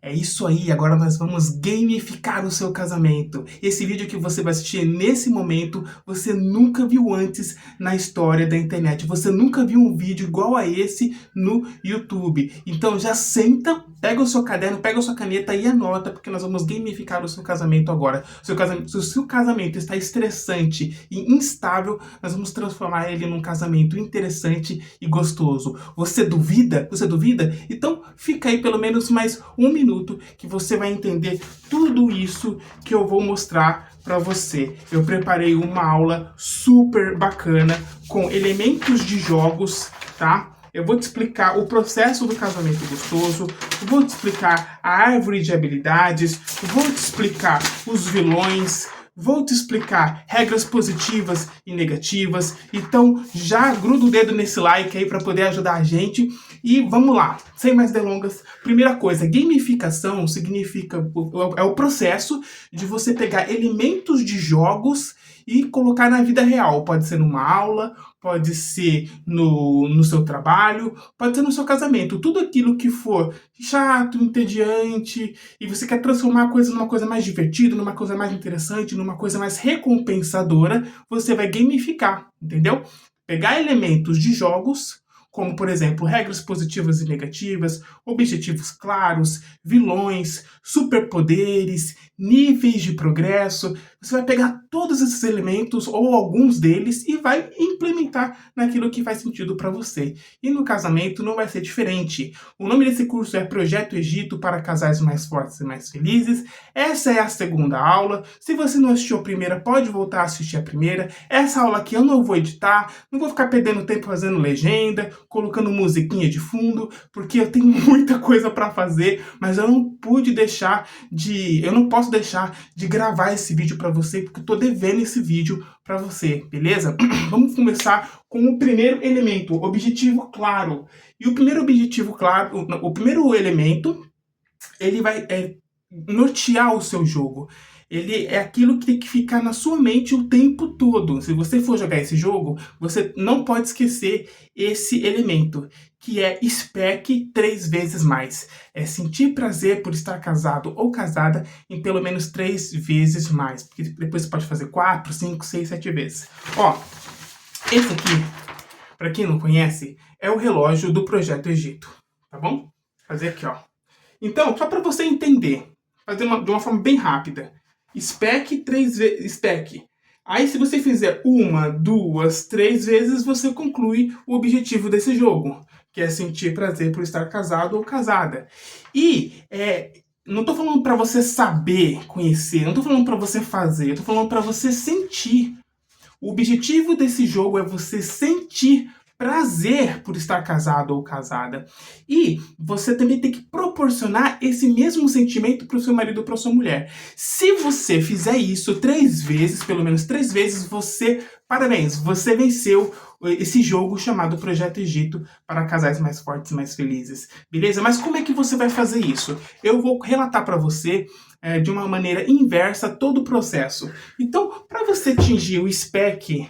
É isso aí, agora nós vamos gamificar o seu casamento. Esse vídeo que você vai assistir nesse momento, você nunca viu antes na história da internet. Você nunca viu um vídeo igual a esse no YouTube. Então já senta, pega o seu caderno, pega a sua caneta e anota, porque nós vamos gamificar o seu casamento agora. Se o seu casamento está estressante e instável, nós vamos transformar ele num casamento interessante e gostoso. Você duvida? Você duvida? Então fica aí pelo menos mais um minuto que você vai entender tudo isso que eu vou mostrar para você. Eu preparei uma aula super bacana com elementos de jogos, tá? Eu vou te explicar o processo do casamento gostoso, vou te explicar a árvore de habilidades, vou te explicar os vilões, vou te explicar regras positivas e negativas. Então já gruda o dedo nesse like aí para poder ajudar a gente. E vamos lá, sem mais delongas. Primeira coisa, gamificação significa, é o processo de você pegar elementos de jogos e colocar na vida real. Pode ser numa aula, pode ser no seu trabalho, pode ser no seu casamento. Tudo aquilo que for chato, entediante, e você quer transformar a coisa numa coisa mais divertida, numa coisa mais interessante, numa coisa mais recompensadora, você vai gamificar, entendeu? Pegar elementos de jogos, como, por exemplo, regras positivas e negativas, objetivos claros, vilões, superpoderes, níveis de progresso. Você vai pegar todos esses elementos, ou alguns deles, e vai implementar naquilo que faz sentido para você. E no casamento não vai ser diferente. O nome desse curso é Projeto Egito para Casais Mais Fortes e Mais Felizes. Essa é a segunda aula. Se você não assistiu a primeira, pode voltar a assistir a primeira. Essa aula aqui eu não vou editar, não vou ficar perdendo tempo fazendo legenda, colocando musiquinha de fundo, porque eu tenho muita coisa para fazer, mas eu não posso deixar de gravar esse vídeo para você, porque eu tô devendo esse vídeo para você, beleza? Vamos começar com o primeiro elemento, objetivo claro. E o primeiro objetivo claro, o primeiro elemento, ele vai nortear o seu jogo. Ele é aquilo que tem que ficar na sua mente o tempo todo. Se você for jogar esse jogo, você não pode esquecer esse elemento, que é SPEC 3 vezes mais. É sentir prazer por estar casado ou casada em pelo menos 3 vezes mais. Porque depois você pode fazer 4, 5, 6, 7 vezes. Ó, esse aqui, para quem não conhece, é o relógio do Projeto Egito, tá bom? Vou fazer aqui, ó. Então, só para você entender, fazer de uma forma bem rápida. SPEC 3 vezes SPEC. Aí se você fizer 1, 2, 3 vezes, você conclui o objetivo desse jogo, que é sentir prazer por estar casado ou casada. E não tô falando para você saber, conhecer, não tô falando para você fazer, eu tô falando para você sentir. O objetivo desse jogo é você sentir prazer por estar casado ou casada. E você também tem que proporcionar esse mesmo sentimento para o seu marido ou para sua mulher. Se você fizer isso 3 vezes, pelo menos 3 vezes, parabéns, você venceu esse jogo chamado Projeto Egito para casais mais fortes e mais felizes. Beleza? Mas como é que você vai fazer isso? Eu vou relatar para você de uma maneira inversa todo o processo. Então, para você atingir o SPEC,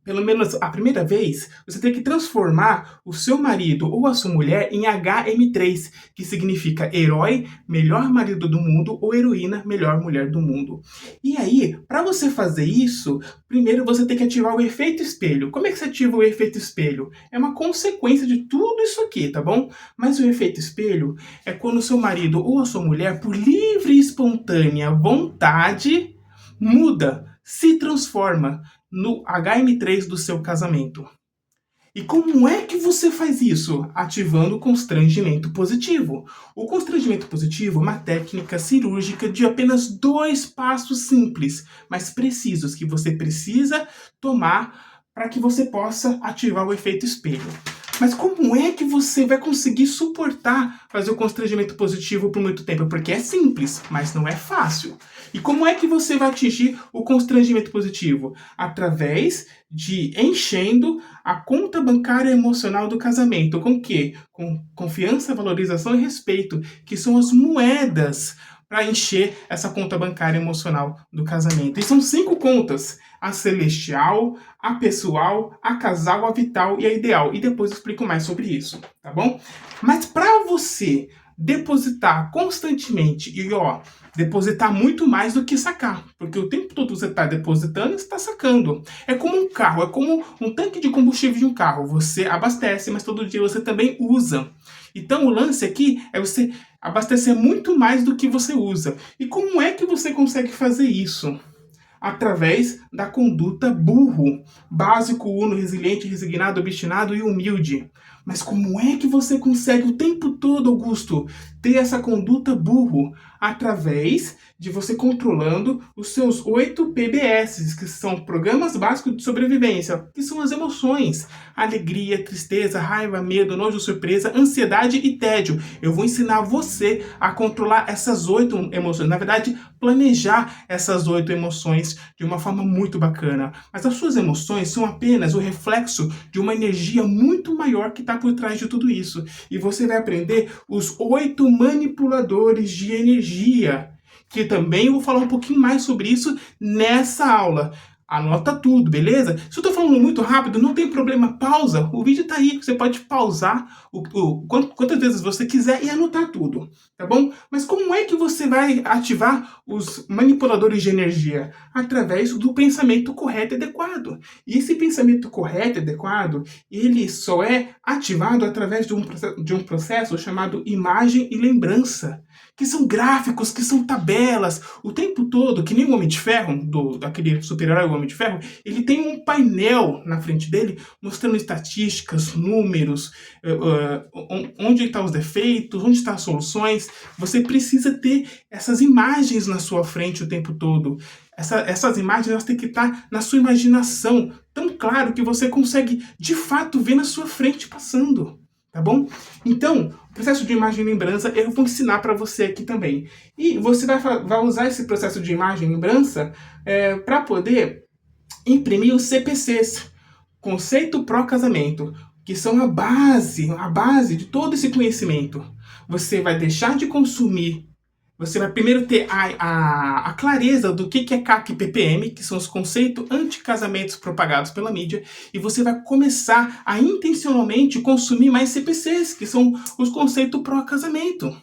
pelo menos a primeira vez, você tem que transformar o seu marido ou a sua mulher em HM3, que significa herói, melhor marido do mundo, ou heroína, melhor mulher do mundo. E aí, para você fazer isso, primeiro você tem que ativar o efeito espelho. Como é que você ativa o efeito espelho? É uma consequência de tudo isso aqui, tá bom? Mas o efeito espelho é quando o seu marido ou a sua mulher, por livre e espontânea vontade, muda, se transforma no HM3 do seu casamento. E como é que você faz isso? Ativando o constrangimento positivo. O constrangimento positivo é uma técnica cirúrgica de apenas 2 passos simples, mas precisos, que você precisa tomar para que você possa ativar o efeito espelho. Mas como é que você vai conseguir suportar fazer o constrangimento positivo por muito tempo? Porque é simples, mas não é fácil. E como é que você vai atingir o constrangimento positivo? Através de enchendo a conta bancária emocional do casamento. Com o quê? Com confiança, valorização e respeito, que são as moedas para encher essa conta bancária emocional do casamento. E são 5 contas: a celestial, a pessoal, a casal, a vital e a ideal. E depois eu explico mais sobre isso, tá bom? Mas para você depositar constantemente e, ó, depositar muito mais do que sacar, porque o tempo todo você está depositando e está sacando. É como um carro, é como um tanque de combustível de um carro. Você abastece, mas todo dia você também usa. Então o lance aqui é você abastecer muito mais do que você usa. E como é que você consegue fazer isso? Através da conduta burro, básico, uno, resiliente, resignado, obstinado e humilde. Mas como é que você consegue o tempo todo, Augusto, ter essa conduta burro? Através de você controlando os seus 8 PBS, que são Programas Básicos de Sobrevivência, que são as emoções: alegria, tristeza, raiva, medo, nojo, surpresa, ansiedade e tédio. Eu vou ensinar você a controlar essas 8 emoções. Na verdade, planejar essas 8 emoções de uma forma muito bacana. Mas as suas emoções são apenas o reflexo de uma energia muito maior que está por trás de tudo isso. E você vai aprender os 8 manipuladores de energia, que também eu vou falar um pouquinho mais sobre isso nessa aula. Anota tudo, beleza? Se eu tô falando muito rápido, não tem problema, pausa. O vídeo tá aí, você pode pausar quantas vezes você quiser e anotar tudo, tá bom? Mas como é que você vai ativar os manipuladores de energia? Através do pensamento correto e adequado. E esse pensamento correto e adequado, ele só é ativado através de um processo chamado imagem e lembrança, que são gráficos, que são tabelas, o tempo todo, que nem o Homem de Ferro, daquele super-herói, o Homem de Ferro, ele tem um painel na frente dele, mostrando estatísticas, números, onde estão os defeitos, onde estão as soluções. Você precisa ter essas imagens na sua frente o tempo todo. Essas imagens, elas têm que estar na sua imaginação, tão claro que você consegue, de fato, ver na sua frente passando. Tá bom? Então, o processo de imagem e lembrança eu vou ensinar para você aqui também. E você vai usar esse processo de imagem e lembrança para poder imprimir os CPCs, Conceito Pró-Casamento, que são a base de todo esse conhecimento. Você vai deixar de consumir. Você vai primeiro ter a clareza do que é CAC e PPM, que são os conceitos anti-casamentos propagados pela mídia, e você vai começar a intencionalmente consumir mais CPCs, que são os conceitos pró-casamento.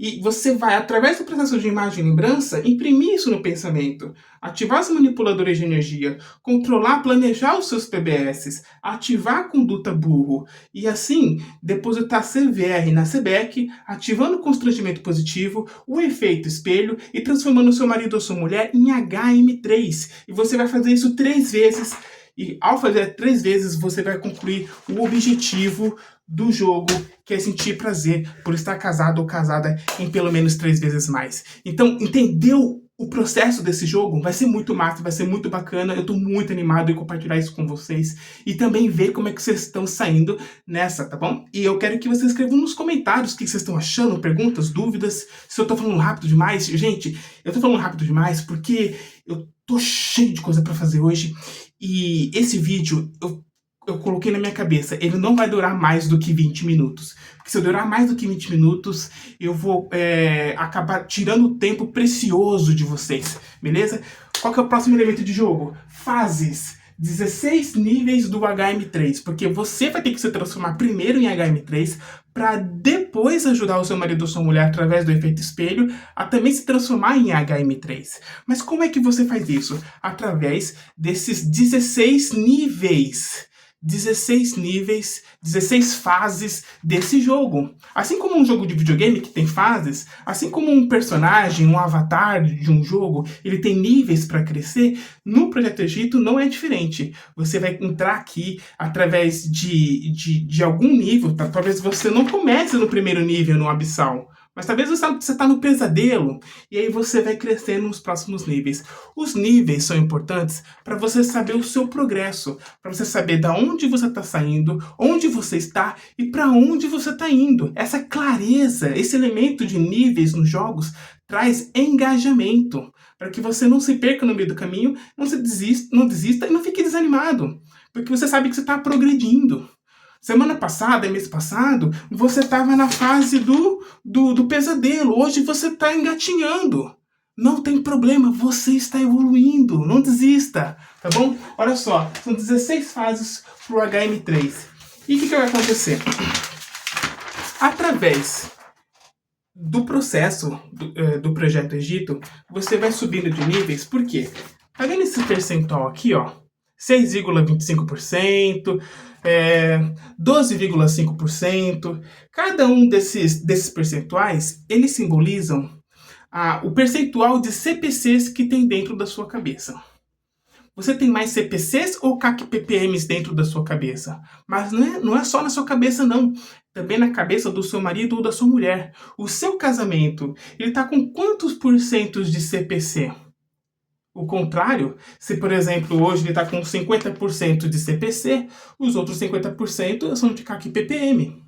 E você vai, através do processo de imagem e lembrança, imprimir isso no pensamento, ativar os manipuladores de energia, controlar, planejar os seus PBS, ativar a conduta burro e, assim, depositar CVR na CBEC, ativando o constrangimento positivo, o efeito espelho e transformando o seu marido ou sua mulher em HM3. E você vai fazer isso 3 vezes. E ao fazer 3 vezes, você vai concluir o objetivo do jogo, que é sentir prazer por estar casado ou casada em pelo menos 3 vezes mais. Então, entendeu o processo desse jogo? Vai ser muito massa, vai ser muito bacana. Eu tô muito animado em compartilhar isso com vocês e também ver como é que vocês estão saindo nessa, tá bom? E eu quero que vocês escrevam nos comentários o que vocês estão achando, perguntas, dúvidas, se eu tô falando rápido demais. Gente, eu tô falando rápido demais porque eu tô cheio de coisa pra fazer hoje e esse vídeo eu coloquei na minha cabeça, ele não vai durar mais do que 20 minutos. Porque se eu durar mais do que 20 minutos, eu vou acabar tirando o tempo precioso de vocês, beleza? Qual que é o próximo elemento de jogo? Fases. 16 níveis do HM3, porque você vai ter que se transformar primeiro em HM3 para depois ajudar o seu marido ou sua mulher através do efeito espelho a também se transformar em HM3. Mas como é que você faz isso? Através desses 16 níveis. 16 níveis, 16 fases desse jogo. Assim como um jogo de videogame que tem fases, assim como um personagem, um avatar de um jogo, ele tem níveis para crescer, no Projeto Egito não é diferente. Você vai entrar aqui através de algum nível, talvez você não comece no primeiro nível, no Abissal, mas talvez você está no pesadelo, e aí você vai crescer nos próximos níveis. Os níveis são importantes para você saber o seu progresso, para você saber da onde você está saindo, onde você está e para onde você está indo. Essa clareza, esse elemento de níveis nos jogos traz engajamento, para que você não se perca no meio do caminho, não desista e não fique desanimado, porque você sabe que você está progredindo. Semana passada, mês passado, você estava na fase do pesadelo. Hoje você está engatinhando. Não tem problema, você está evoluindo. Não desista, tá bom? Olha só, são 16 fases para o HM3. E o que vai acontecer? Através do processo do Projeto Egito, você vai subindo de níveis, por quê? Tá vendo esse percentual aqui, ó? 6,25%, 12,5%. Cada um desses percentuais, eles simbolizam o percentual de CPCs que tem dentro da sua cabeça. Você tem mais CPCs ou CAC PPMs dentro da sua cabeça? Mas não é só na sua cabeça, não. Também na cabeça do seu marido ou da sua mulher. O seu casamento, ele está com quantos porcentos de CPC? O contrário, se por exemplo hoje ele está com 50% de CPC, os outros 50% são de CAC PPM.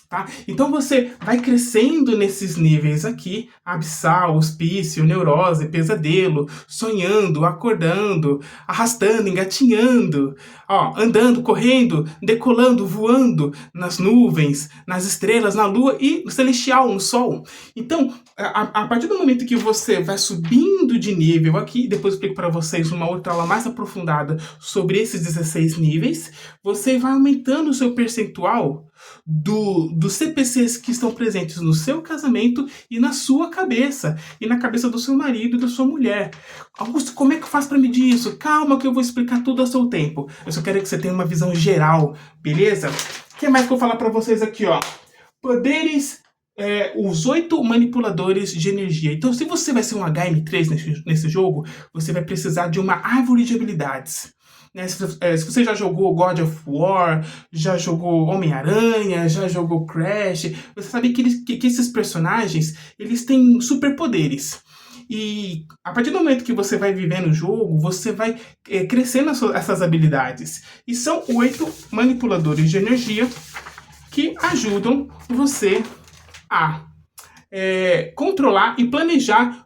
Tá? Então você vai crescendo nesses níveis aqui, abissal, hospício, neurose, pesadelo, sonhando, acordando, arrastando, engatinhando, ó, andando, correndo, decolando, voando nas nuvens, nas estrelas, na lua e no celestial, no sol. Então, a partir do momento que você vai subindo de nível aqui, depois eu explico para vocês uma outra aula mais aprofundada sobre esses 16 níveis, você vai aumentando o seu percentual dos CPCs que estão presentes no seu casamento e na sua cabeça, e na cabeça do seu marido e da sua mulher. Augusto, como é que eu faço para medir isso? Calma que eu vou explicar tudo ao seu tempo. Eu só quero que você tenha uma visão geral, beleza? O que mais que eu vou falar para vocês aqui, ó? Poderes, os 8 manipuladores de energia. Então, se você vai ser um HM3 nesse jogo, você vai precisar de uma árvore de habilidades. Né? Se você já jogou God of War, já jogou Homem-Aranha, já jogou Crash, você sabe que esses personagens, eles têm superpoderes. E a partir do momento que você vai vivendo o jogo, você vai crescendo essas habilidades. E são 8 manipuladores de energia que ajudam você a controlar e planejar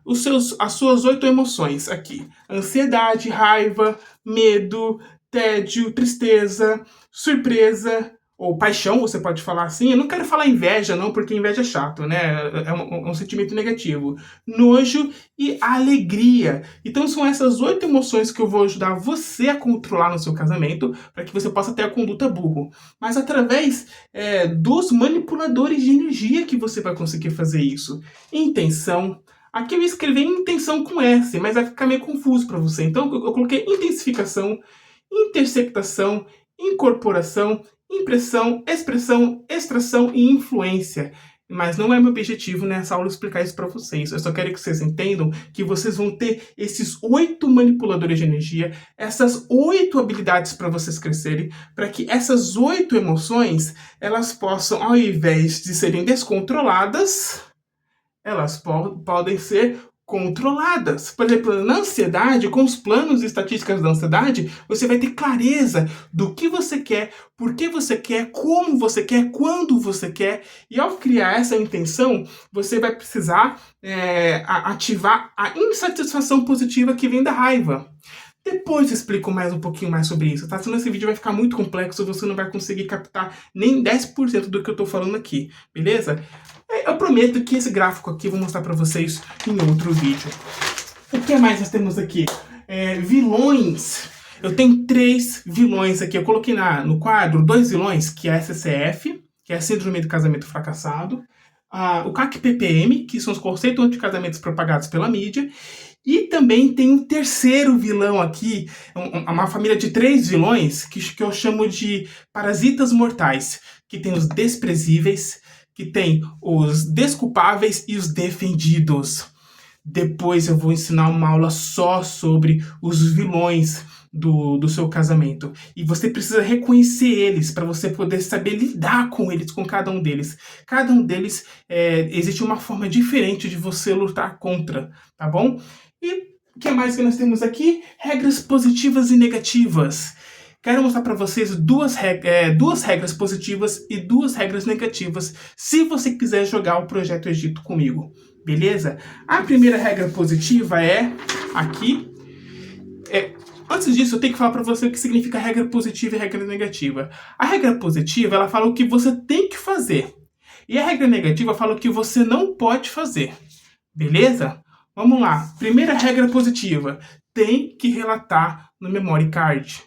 as suas 8 emoções aqui. Ansiedade, raiva, medo, tédio, tristeza, surpresa, ou paixão, você pode falar assim. Eu não quero falar inveja, não, porque inveja é chato, né? É um sentimento negativo. Nojo e alegria. Então são essas 8 emoções que eu vou ajudar você a controlar no seu casamento, para que você possa ter a conduta burro. Mas através dos manipuladores de energia que você vai conseguir fazer isso. Intenção. Aqui eu escrevi intenção com S, mas vai ficar meio confuso para você. Então eu coloquei intensificação, interceptação, incorporação, impressão, expressão, extração e influência. Mas não é meu objetivo nessa aula explicar isso para vocês. Eu só quero que vocês entendam que vocês vão ter esses 8 manipuladores de energia, essas 8 habilidades para vocês crescerem, para que essas 8 emoções, elas possam, ao invés de serem descontroladas, elas podem ser controladas. Por exemplo, na ansiedade, com os planos e estatísticas da ansiedade, você vai ter clareza do que você quer, por que você quer, como você quer, quando você quer. E ao criar essa intenção, você vai precisar ativar a insatisfação positiva que vem da raiva. Depois eu explico um pouquinho mais sobre isso, tá? Senão esse vídeo vai ficar muito complexo, você não vai conseguir captar nem 10% do que eu tô falando aqui, beleza? Eu prometo que esse gráfico aqui eu vou mostrar pra vocês em outro vídeo. O que mais nós temos aqui? Vilões. Eu tenho 3 vilões aqui. Eu coloquei no quadro 2 vilões, que é a SCF, que é a Síndrome do Casamento Fracassado. O CAC PPM, que são os conceitos anti-casamentos propagados pela mídia. E também tem um terceiro vilão aqui, uma família de 3 vilões, que eu chamo de parasitas mortais, que tem os desprezíveis, que tem os desculpáveis e os defendidos. Depois eu vou ensinar uma aula só sobre os vilões do seu casamento. E você precisa reconhecer eles para você poder saber lidar com eles, com cada um deles. Cada um deles existe uma forma diferente de você lutar contra, tá bom? E o que mais que nós temos aqui? Regras positivas e negativas. Quero mostrar para vocês duas regras positivas e 2 regras negativas, se você quiser jogar o Projeto Egito comigo, beleza? A primeira regra positiva é aqui. Antes disso, eu tenho que falar para você o que significa regra positiva e regra negativa. A regra positiva, ela fala o que você tem que fazer. E a regra negativa fala o que você não pode fazer, beleza? Vamos lá. Primeira regra positiva. Tem que relatar no memory card.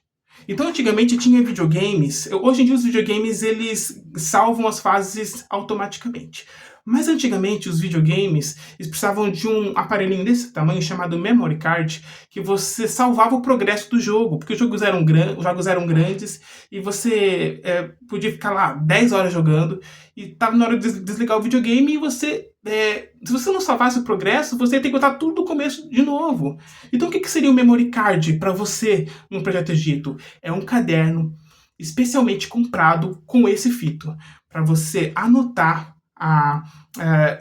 Então, antigamente tinha videogames. Hoje em dia os videogames, eles salvam as fases automaticamente. Mas antigamente os videogames eles precisavam de um aparelhinho desse tamanho chamado memory card, que você salvava o progresso do jogo, porque os jogos eram grandes e você podia ficar lá 10 horas jogando e tava na hora de desligar o videogame e você, se você não salvasse o progresso, você ia ter que botar tudo do começo de novo. Então o que seria o memory card para você no Projeto Egito? É um caderno especialmente comprado com esse fito, para você anotar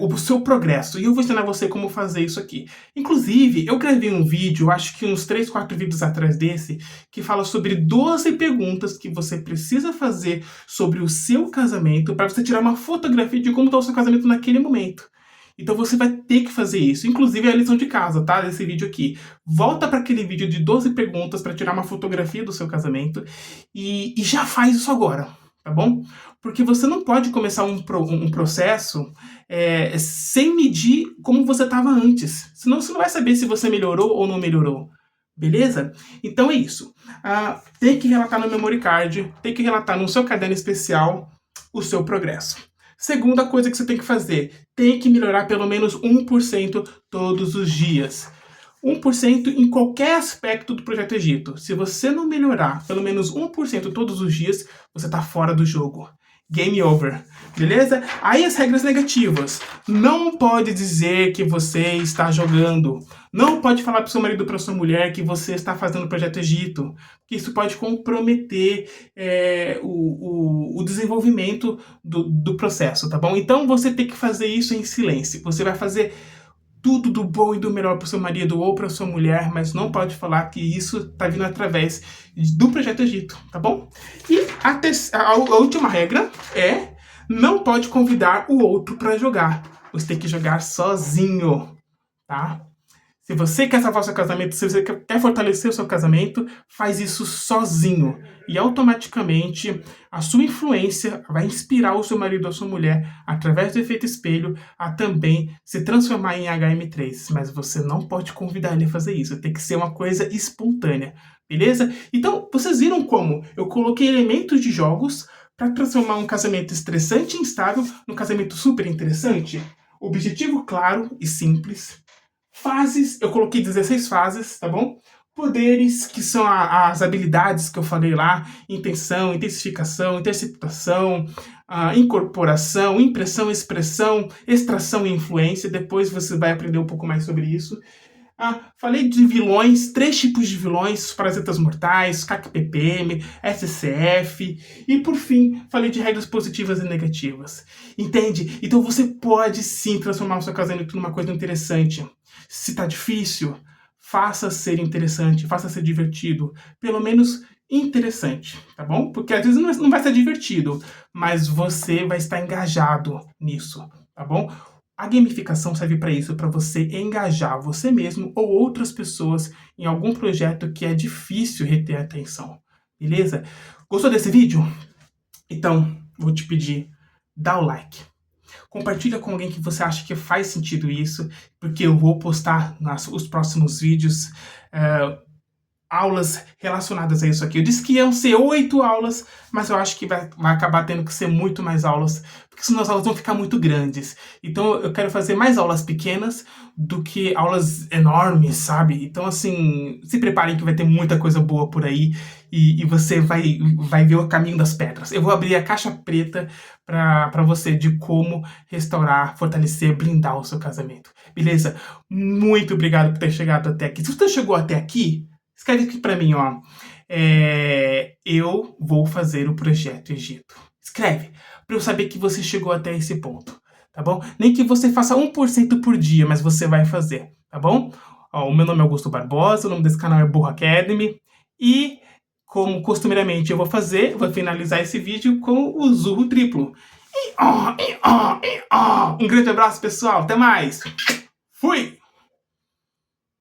o seu progresso. E eu vou ensinar você como fazer isso aqui. Inclusive, eu gravei um vídeo, acho que uns 3, 4 vídeos atrás desse, que fala sobre 12 perguntas que você precisa fazer sobre o seu casamento para você tirar uma fotografia de como está o seu casamento naquele momento. Então você vai ter que fazer isso. Inclusive é a lição de casa, tá? Desse vídeo aqui. Volta para aquele vídeo de 12 perguntas para tirar uma fotografia do seu casamento e já faz isso agora, tá bom? Porque você não pode começar um processo sem medir como você estava antes. Senão você não vai saber se você melhorou ou não melhorou. Beleza? Então é isso. Tem que relatar no memory card, tem que relatar no seu caderno especial o seu progresso. Segunda coisa que você tem que fazer, tem que melhorar pelo menos 1% todos os dias. 1% em qualquer aspecto do Projeto Egito. Se você não melhorar pelo menos 1% todos os dias, você está fora do jogo. Game over. Beleza? Aí as regras negativas. Não pode dizer que você está jogando. Não pode falar para o seu marido ou para sua mulher que você está fazendo o Projeto Egito. Que isso pode comprometer o desenvolvimento do processo, tá bom? Então você tem que fazer isso em silêncio. Você vai fazer tudo do bom e do melhor para o seu marido ou para sua mulher, mas não pode falar que isso está vindo através do Projeto Egito, tá bom? E a última regra é não pode convidar o outro para jogar. Você tem que jogar sozinho, tá? Se você quer salvar o seu casamento, se você quer fortalecer o seu casamento, faz isso sozinho. E automaticamente a sua influência vai inspirar o seu marido ou a sua mulher, através do efeito espelho, a também se transformar em HM3. Mas você não pode convidar ele a fazer isso. Tem que ser uma coisa espontânea. Beleza? Então, vocês viram como eu coloquei elementos de jogos para transformar um casamento estressante e instável num casamento super interessante? Objetivo claro e simples. Fases, eu coloquei 16 fases, tá bom? Poderes, que são as habilidades que eu falei lá, intenção, intensificação, interceptação, incorporação, impressão, expressão, extração e influência. Depois você vai aprender um pouco mais sobre isso. Falei de vilões, 3 tipos de vilões, parasitas mortais, CAC-PPM, SCF, e por fim, falei de regras positivas e negativas. Entende? Então você pode sim transformar o seu casamento numa coisa interessante. Se tá difícil, faça ser interessante, faça ser divertido, pelo menos interessante, tá bom? Porque às vezes não vai ser divertido, mas você vai estar engajado nisso, tá bom? A gamificação serve para isso, para você engajar você mesmo ou outras pessoas em algum projeto que é difícil reter a atenção, beleza? Gostou desse vídeo? Então, vou te pedir, dá o like. Compartilha com alguém que você acha que faz sentido isso, porque eu vou postar os próximos vídeos aulas relacionadas a isso aqui. Eu disse que iam ser 8 aulas, mas eu acho que vai acabar tendo que ser muito mais aulas, porque senão as aulas vão ficar muito grandes. Então eu quero fazer mais aulas pequenas do que aulas enormes, sabe? Então assim, se preparem que vai ter muita coisa boa por aí e você vai ver o caminho das pedras. Eu vou abrir a caixa preta para você de como restaurar, fortalecer, blindar o seu casamento. Beleza? Muito obrigado por ter chegado até aqui. Se você chegou até aqui, escreve aqui pra mim, ó. Eu vou fazer o Projeto Egito. Escreve, pra eu saber que você chegou até esse ponto, tá bom? Nem que você faça 1% por dia, mas você vai fazer, tá bom? Ó, o meu nome é Augusto Barbosa, o nome desse canal é Burro Academy. E, como costumeiramente eu vou finalizar esse vídeo com o Zurro Triplo. Um grande abraço, pessoal. Até mais. Fui!